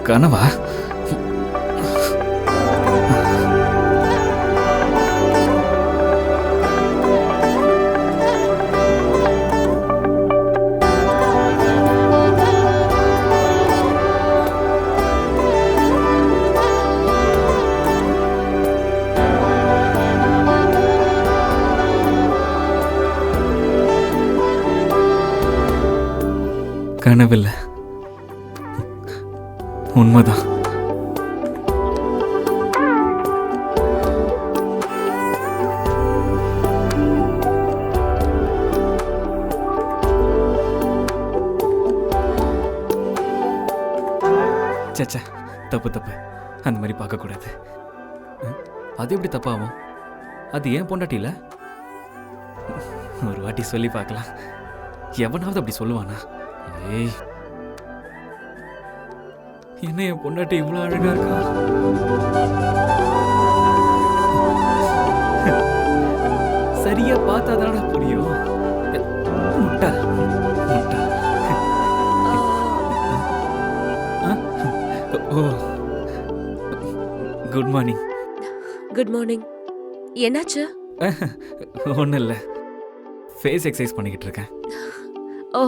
கனவா? கனவில்ல, உண்மைதான். சச்சா, தப்பு தப்பு, அந்த மாதிரி பார்க்கக்கூடாது. அது எப்படி தப்பாகும்? அது ஏன் பொண்டாட்டில? ஒரு வாட்டி சொல்லி பார்க்கலாம். எவனாவது அப்படி சொல்லுவானா? ஏய், என்ன என் பொண்டாட்டி இவ்வளோ அழகா இருக்கா? சரியா பார்த்தா தானடா புரியும். முட்டா முட்டா. ஓ, குட் மார்னிங். Good morning. என்னாச்சு? ஒன்றும் இல்லை, ஃபேஸ் எக்ஸசைஸ் பண்ணிக்கிட்டு இருக்கேன். ஓ,